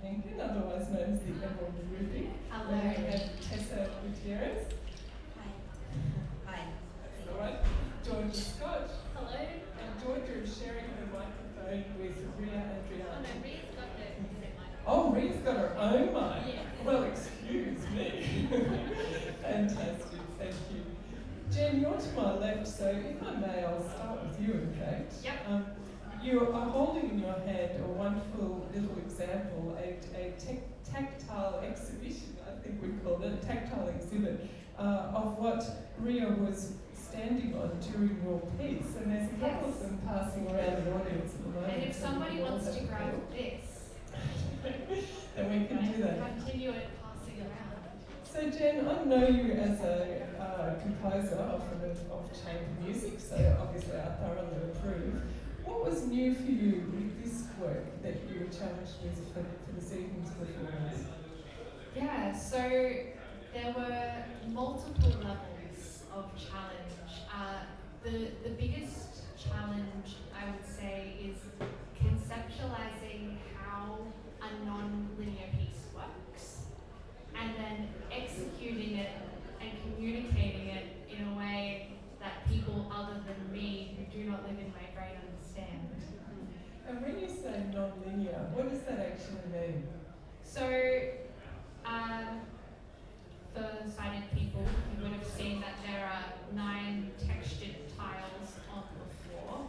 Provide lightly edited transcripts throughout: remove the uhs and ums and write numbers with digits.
Hankin, otherwise known as the Emerald Ruby. Hello. And we have Tessa Gutierrez. Hi. Hi. That's all right. Georgia Scott. Hello. And Georgia is sharing her microphone with Ria Andriani. Oh no, Ria's got her mic. Oh, Ria's got her own mic. Yeah. Well, excuse me. Fantastic, thank you. Jen, you're to my left, so if I may, I'll start with you, in fact. Yep. You are holding in your hand a wonderful little example, a tactile exhibition, I think we called it, a tactile exhibit of what Ria was standing on during your piece. And there's a couple of them passing around the audience at the moment. And if somebody wants to grab this, then we can do that. Continue it passing around. So Jen, I know you as a composer often of chamber music, so obviously I thoroughly approve. What was new for you with this work that you were challenged with for this evening's performance? Yeah, so there were multiple levels of challenge. The biggest challenge, I would say, is conceptualizing how a non-linear piece works and then executing it and communicating it in a way that people other than me who do not live in my brain understand. And when you say non-linear, what does that actually mean? So, for sighted people, you would have seen that there are 9 textured tiles on the floor.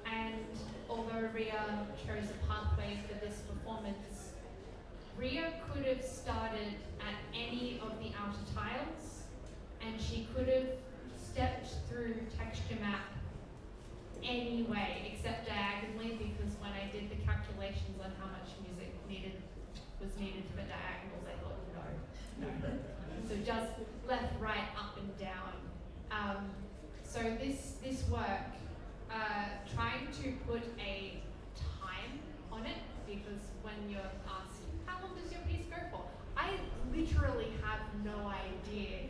And although Ria chose a pathway for this performance, Ria could have started at any of the outer tiles, and she could have stepped through texture map any way except diagonally, because when I did the calculations on how much music was needed for diagonals, I thought no. So just left, right, up and down. So this work, trying to put a time on it, because when you're asked, how long does your piece go for? I literally have no idea.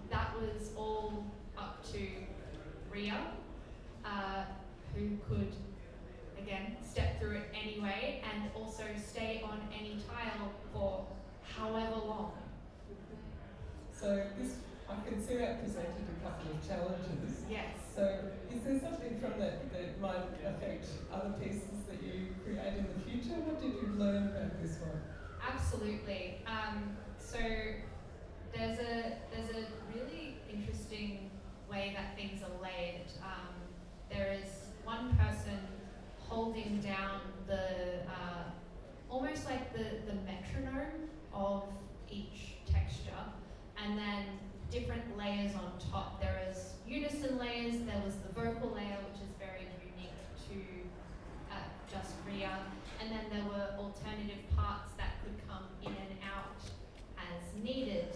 That was all up to Ria, who could, again, step through it anyway and also stay on any tile for however long. So this, I can see that presented a couple of challenges. Yes. So is there something from that that might affect other pieces that you create in the future? What did you learn about this one? Absolutely. So there's a really interesting way that things are layered. There is one person holding down the almost like the metronome of each texture, and then different layers on top. There is unison layers, there was the vocal layer, which is very unique to just Ria, and then there were alternative parts that could come in and out as needed.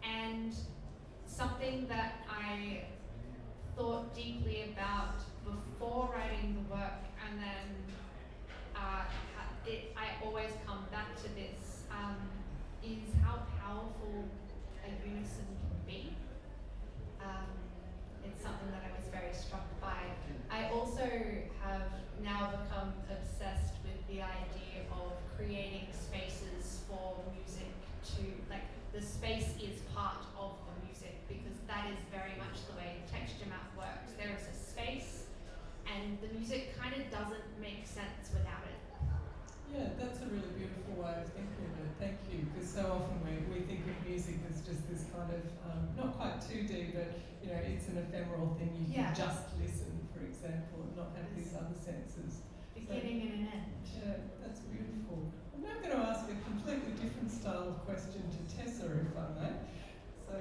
And something that I thought deeply about before writing the work, and then I always come back to this, is how powerful a unison can be. It's something that I was very struck by. I also have now become obsessed with the idea of creating spaces for music to, like, the space is part of the music, because that is very much the way texture map works. There is a space, and the music kind of doesn't make sense without it. Yeah, that's a really beautiful way of thinking of it. Thank you. Because so often we think of music as just this kind of, not quite 2D, but you know, it's an ephemeral thing. You can just listen, for example, and not have these other senses. Beginning and an end. Yeah, that's beautiful. I'm now going to ask a completely different style of question to Tessa, if I may. So,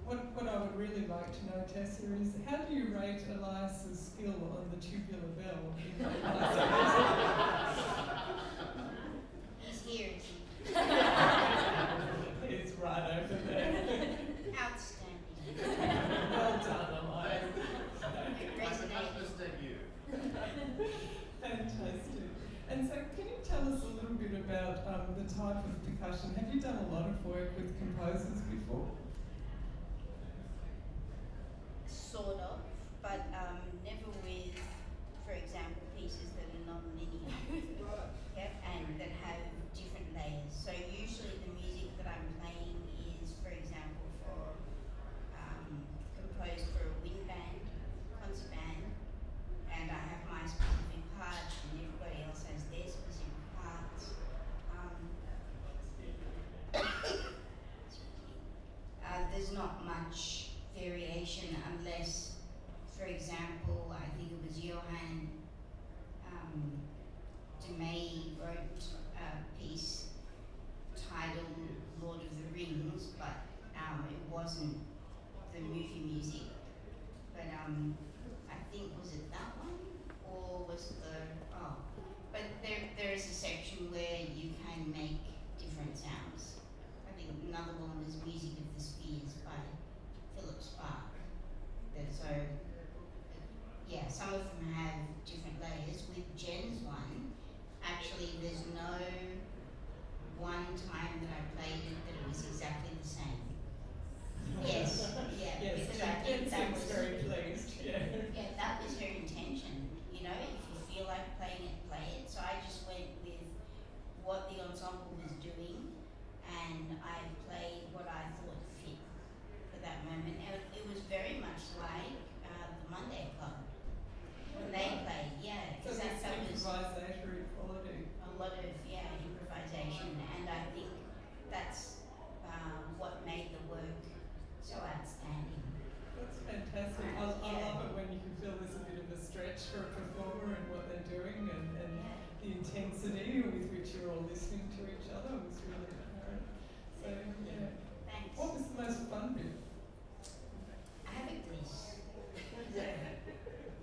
what I would really like to know, Tessa, is how do you rate Elias's skill on the tubular bell? He's here. It's right over there. Outstanding. Well done, Elias. Resonating. Fantastic. And so, can you tell us a little bit about the type of percussion? Have you done a lot of work with composers before? Sort of, but never with, for example, pieces that are non-linear. one time that I played it that it was exactly the same. Yes, yeah, Yes, because yeah, I think Jen that seems was very pleased, yeah. yeah, that was her intention. You know, if you feel like playing it, play it. So I just went with what the ensemble was doing, and I played what I thought fit for that moment. And it was very much like the Monday Club when they played, yeah, So because that's that was improvisatory quality. a lot of improvisation, and I think that's what made the work so outstanding. That's fantastic. I love it when you can feel there's a bit of a stretch for a performer and what they're doing, and the intensity with which you're all listening to each other was really apparent. So, yeah. Thanks. What was the most fun bit? I have a gliss.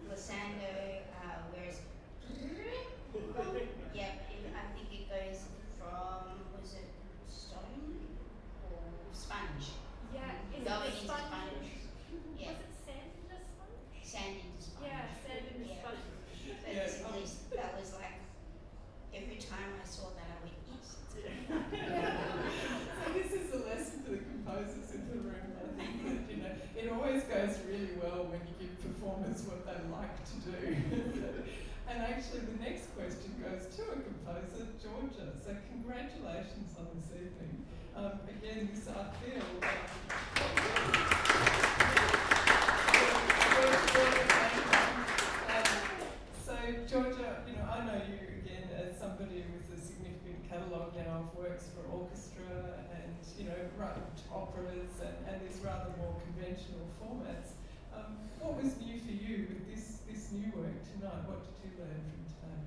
Glissando, whereas yep, I think it goes from, was it stone or sponge? Yeah, is Going it into sponge? sponge. Yeah, Was it sand in the sponge? sand into sponge. Yeah, sand in the Yeah. sponge. So Yeah, this at least, that was like, every time I saw that I went, yes. So this is a lesson for the composers in the room. I think that, you know, it always goes really well when you give performers what they like to do. And actually the next question goes to a composer, Georgia. So congratulations on this evening. Again, this I feel so Georgia, you know, I know you again as somebody with a significant catalogue now of works for orchestra and, you know, operas and these rather more conventional formats. What was new for you with this new work tonight? What did you learn from today?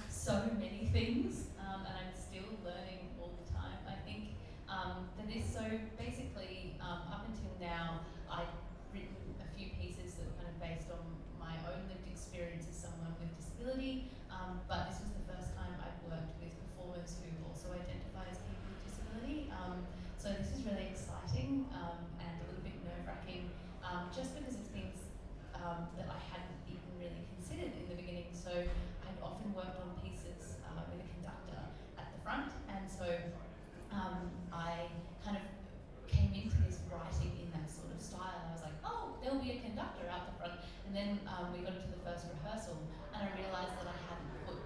So many things, and I'm still learning all the time. I think for this, so basically, up until now, I'd written a few pieces that were kind of based on my own lived experience as someone with disability, but this was the first time I'd worked with performers who also identify as people with disability. So this is really exciting and a little bit nerve-wracking, just because it's things that I hadn't even really considered in the beginning. So I'd often worked on pieces with a conductor at the front, and so I kind of came into this writing in that sort of style. I was like, oh, there'll be a conductor out the front. And then we got into the first rehearsal, and I realised that I hadn't put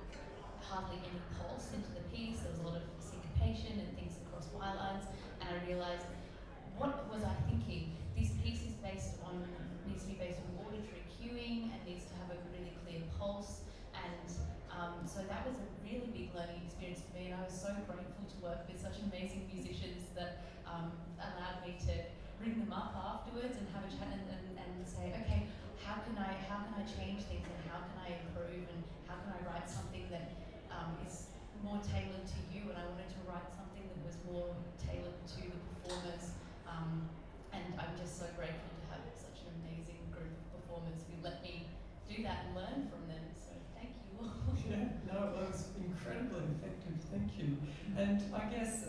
hardly any pulse into the piece. There was a lot of syncopation and things across wire lines, and I realised, what was I thinking? This piece is needs to be based on auditory cueing and needs to have a really clear pulse. And so that was a really big learning experience for me, and I was so grateful to work with such amazing musicians that allowed me to ring them up afterwards and have a chat and say, okay, how can I change things, and how can I improve, and how can I write something that is more tailored to you? And I wanted to write something that was more tailored to the performers, and I'm just so grateful to have such an amazing group of performers who let me do that and learn from them. So thank you. Yeah, no, it was incredibly effective, thank you. And I guess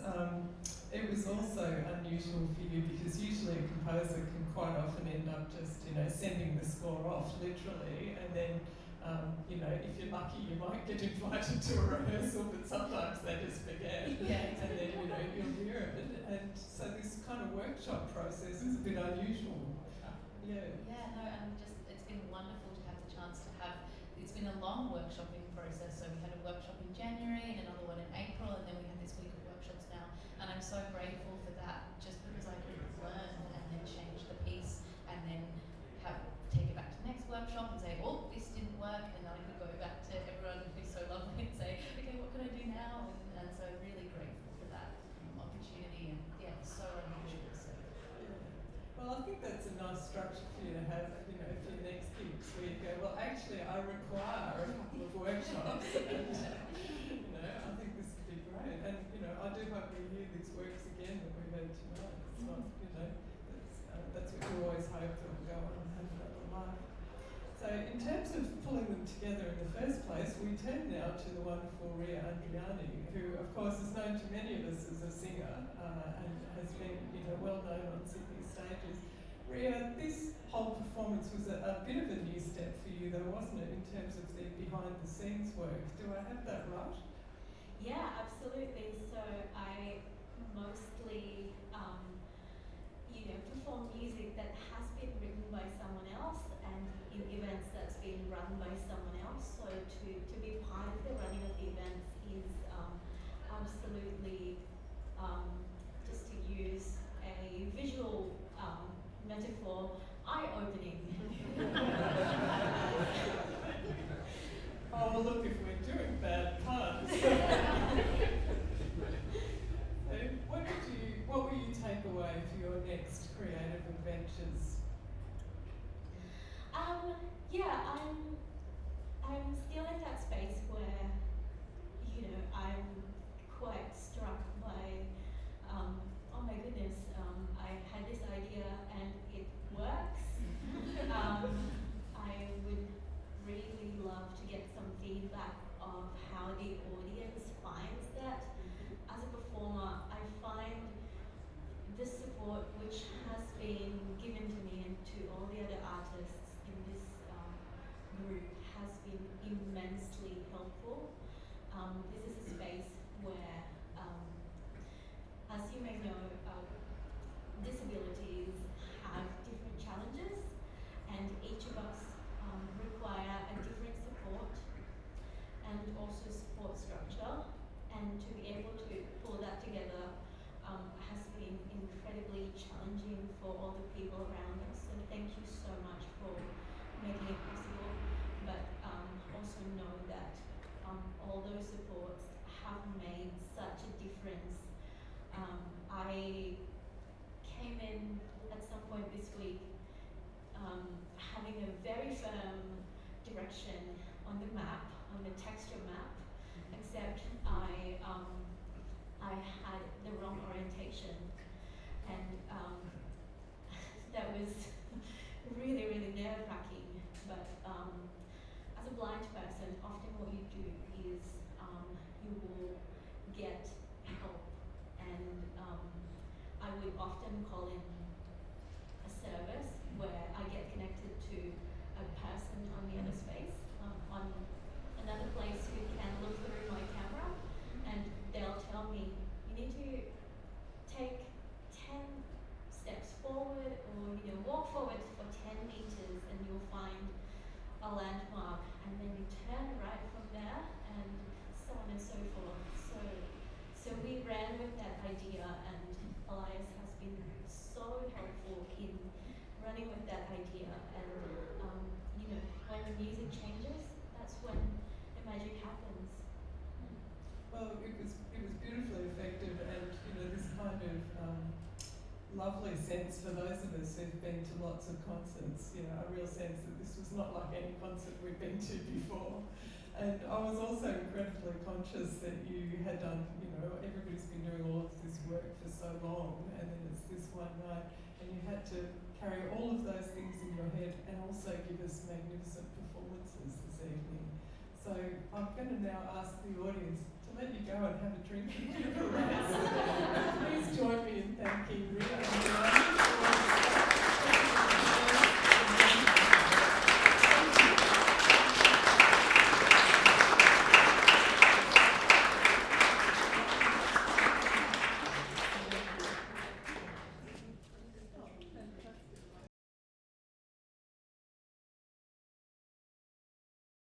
it was also unusual for you because usually a composer can quite often end up just, you know, sending the score off literally, and then, you know, if you're lucky you might get invited to a rehearsal, but sometimes they just forget. Yeah, And then, you know, you'll hear it. And so this kind of workshop process is a bit unusual. Yeah. Yeah, no, and it's been wonderful to have the chance to have, it's been a long workshopping process. So we had a workshop in January and another one in April, and then we have this week of workshops now. And I'm so grateful for that, just because I could learn and then change the piece and then take it back to the next workshop and say, oh, this didn't work, and then I could go back to everyone who's so lovely and say, okay, what can I do now? And so really grateful for that opportunity, and yeah, it's so unusual. So. Well, I think that's a nice structure for you to have, you know, for your next gigs, where you go, well, actually, I require a couple of workshops, and, you know, I think this would be great. And, you know, I do hope we hear these works again that we heard tonight. It's not, you know, that's what you always hope that will go on and have another life. So in terms of pulling them together in the first place, we turn now to the wonderful Ria Andriani, who of course is known to many of us as a singer and has been, you know, well known on Sydney stages. Ria, this whole performance was a bit of a new step for you though, wasn't it, in terms of the behind the scenes work? Do I have that right? Yeah, absolutely. So I mostly, perform music that has been written by someone else and in events that's been run by someone else. So to be part of the running of the events is absolutely, just to use a visual metaphor, eye-opening. Oh, well, look, if we're doing bad puns. So what will you take away for your next creative adventures? Yeah, I'm still in that space where, I'm quite struck by, oh my goodness, I had this idea and it works. I would really love to get some feedback of how the audience finds that. As a performer, I find the support which has been given to me and to all the other artists in this group has been immensely helpful. This is a space where, as you may know, disabilities have different challenges and each of us require a different support and also support structure, and to be able to pull that together has been incredibly challenging for all the people around us. So thank you so much for making it possible, but also know that all those supports have made such a difference. I came in at some point this week having a very firm direction on the map, on the texture map, except I had the wrong orientation, and that was really, really nerve-wracking. But as a blind person, often what you do is you will get help, and I would often call in a service where I get connected to a person on the other space, on another place who can look through my camera, and they'll tell me, you need to take 10 steps forward, or walk forward for 10 meters and you'll find a landmark, and then you turn right from there, and so on and so forth. So we ran with that idea, and Elias has been so helpful in running with that idea, and when the music changes, that's when the magic happens. Well, it was beautifully effective, and this kind of lovely sense for those of us who've been to lots of concerts. A real sense that this was not like any concert we've been to before. And I was also incredibly conscious that you had done, everybody's been doing all of this work for so long, and then it's this one night, and you had to carry all of those things in your head and also give us magnificent performances this evening. So I'm going to now ask the audience to let you go and have a drink and give a rest. Please join me in thanking Ria.